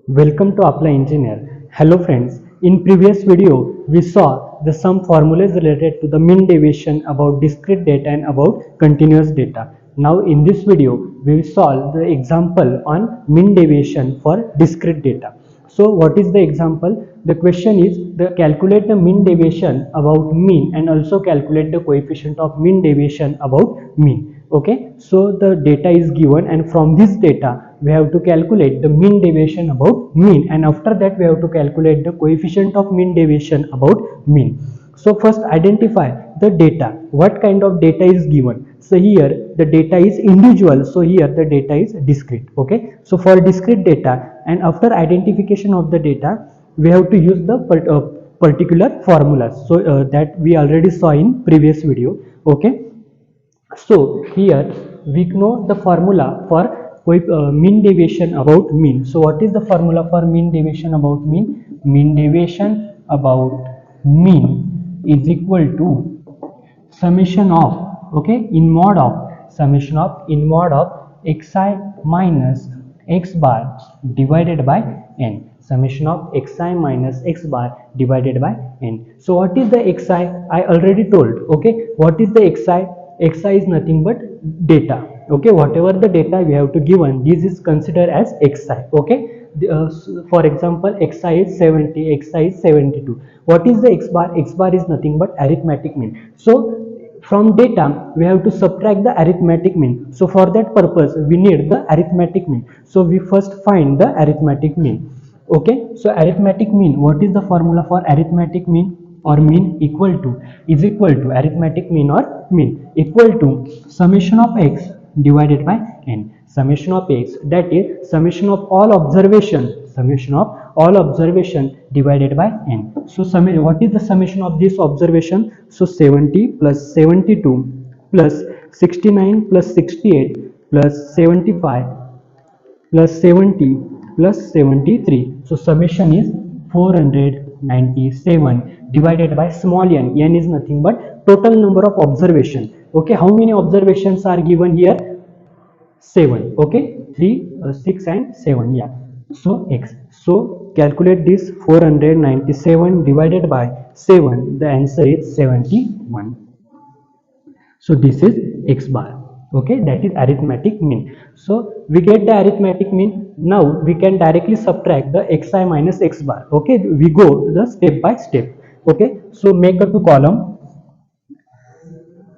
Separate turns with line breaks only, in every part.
Welcome to Apply Engineer. Hello friends. In previous video, we saw the some formulas related to the mean deviation about discrete data and about continuous data. Now in this video, we will solve the example on mean deviation for discrete data. So what is the example? The question is calculate the mean deviation about mean and also calculate the coefficient of mean deviation about mean. Okay, so the data is given and from this data we have to calculate the mean deviation about mean, and after that we have to calculate the coefficient of mean deviation about mean. So first identify the data, what kind of data is given. So here the data is individual, so here the data is discrete. Okay, so for discrete data and after identification of the data we have to use the particular formulas, so that we already saw in previous video. Okay, so here we know the formula for mean deviation about mean. So what is the formula for mean deviation about mean? Mean deviation about mean is equal to summation of, okay, in mod of xi minus x bar divided by n. Summation of xi minus x bar divided by n. So what is the xi? I already told. Okay, what is the xi? Xi is nothing but data. Okay, whatever the data we have to given, this is considered as xi. Okay, for example, xi is 70, xi is 72. What is the x bar? X bar is nothing but arithmetic mean. So from data we have to subtract the arithmetic mean. So for that purpose we need the arithmetic mean. So we first find the arithmetic mean. Okay, so arithmetic mean, what is the formula for arithmetic mean or mean? Equal to arithmetic mean or mean equal to summation of x divided by n. Summation of x, that is summation of all observation divided by n. So what is the summation of this observation? So 70 plus 72 plus 69 plus 68 plus 75 plus 70 plus 73. So summation is 497 divided by small n. N is nothing but total number of observation. Okay, how many observations are given here? 7. Okay, 3, 6 and 7. Yeah, so x. So calculate this 497 divided by 7. The answer is 71. So this is x bar. Okay, that is arithmetic mean. So we get the arithmetic mean. Now we can directly subtract the xi minus x bar. Okay, we go the step by step. Okay, so make a two column.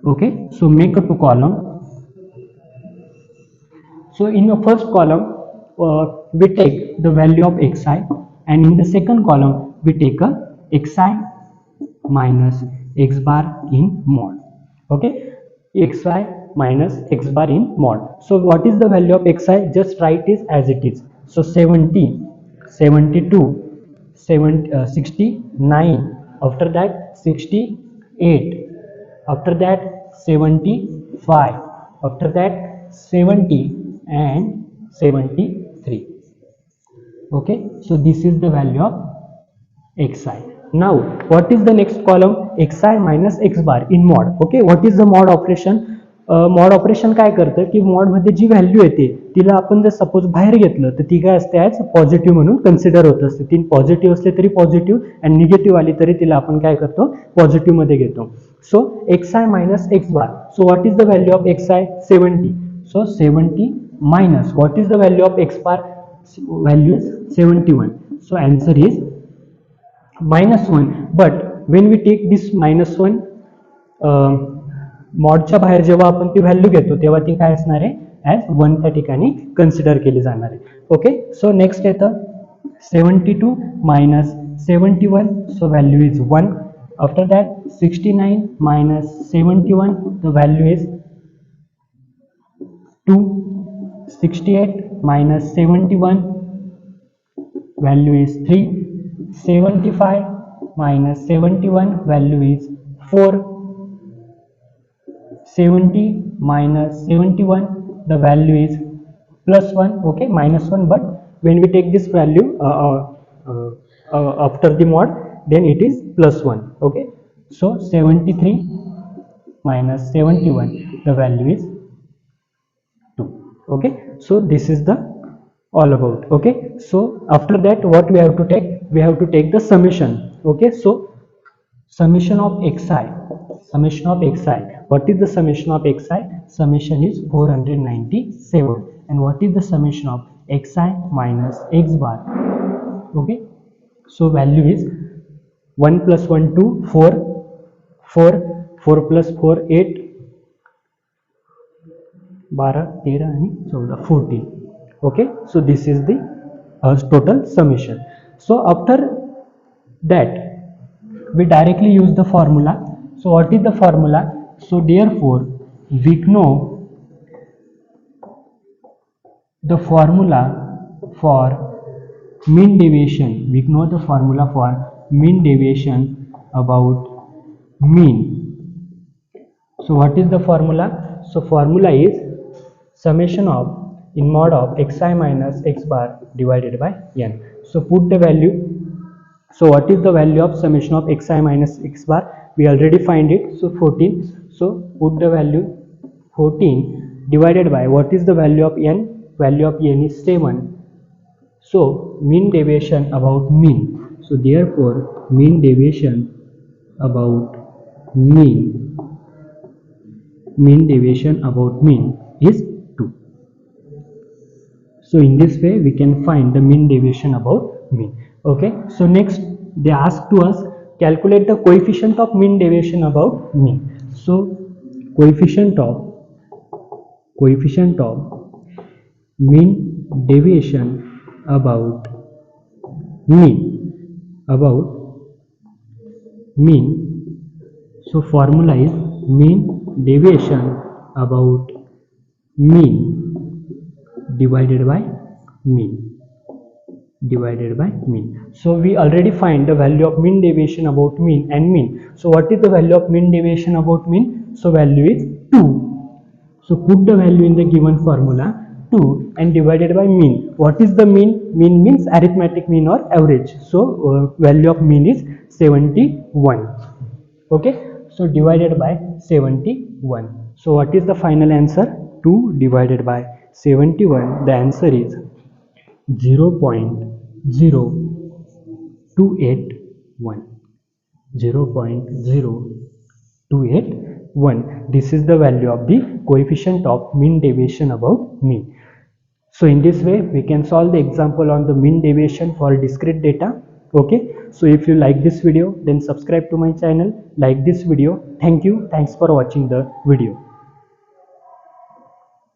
Okay, so make a two column. So in the first column we take the value of xi, and in the second column we take a xi minus x bar in mod. Okay, xi minus x bar in mod. So what is the value of xi? Just write it as it is. So 70, 72, 69, after that 68, after that 75, after that 70 and 73. Okay, so this is the value of xi. Now what is the next column? xi minus x bar in mod. Okay, what is the mod operation? Mod operation काय करतं की mod मध्ये जी value येते तिला आपण जर suppose बाहेर घेतलं तर ती काय असते ॲज पॉझिटिव्ह म्हणून कन्सिडर होत असते. ती पॉझिटिव्ह असले तरी पॉझिटिव्ह आणि निगेटिव्ह आली तरी तिला आपण काय करतो? पॉझिटिव्ह मध्ये घेतो. सो xi minus x bar. So what is the value of xi? 70. So 70 minus what is the value of x bar? Value is 71. So answer is -1. But when we take this -1, मॉडच्या बाहेर जेव्हा आपण ती value घेतो तेव्हा ती काय असणार आहे? ॲज 1 त्या ठिकाणी कन्सिडर केली जाणार आहे. ओके, सो नेक्स्ट येतं 72 minus 71. So value is 1. After that 69 minus 71, the value is 2. 68 minus 71, value is 3. 75 minus 71, value is 4. 70 minus 71, the value is +1. Okay, -1, but when we take this value after the mod, then it is +1. Okay, so 73 minus 71, the value is 2. Okay, so this is the all about. Okay, so after that what we have to take? We have to take the summation. Okay, so summation of xi, summation of xi, what is the summation of xi? Summation is 497. And what is the summation of xi minus x bar? Okay, so value is 1 plus 1 2 4, 4 plus 4 8, 12 13 आणि 14 14. Okay, so this is the total summation. So after that we directly use the formula. So what is the formula? So therefore we know the formula for mean deviation. We know the formula for mean deviation about mean. So what is the formula? So formula is summation of in mod of xi minus x bar divided by n. So put the value. So what is the value of summation of xi minus x bar? We already find it. So 14. So put the value 14 divided by what is the value of n? Value of n is 7. So mean deviation about mean. So therefore mean deviation about mean deviation about mean is 2. So in this way we can find the mean deviation about mean. Okay, so next they ask to us calculate the coefficient of mean deviation about mean. So coefficient of mean deviation about mean. So formula is mean deviation about mean divided by mean. So we already find the value of mean deviation about mean and mean. So what is the value of mean deviation about mean? So value is 2. So put the value in the given formula 2 and divided by mean. What is the mean? Mean means arithmetic mean or average. So value of mean is 71. Okay, so divided by 71. So what is the final answer? 2 divided by 71. The answer is 0.0281. 0.0281. This is the value of the coefficient of mean deviation about mean. So in this way we can solve the example on the mean deviation for discrete data. Okay, so if you like this video then subscribe to my channel, like this video. Thank you. Thanks for watching the video.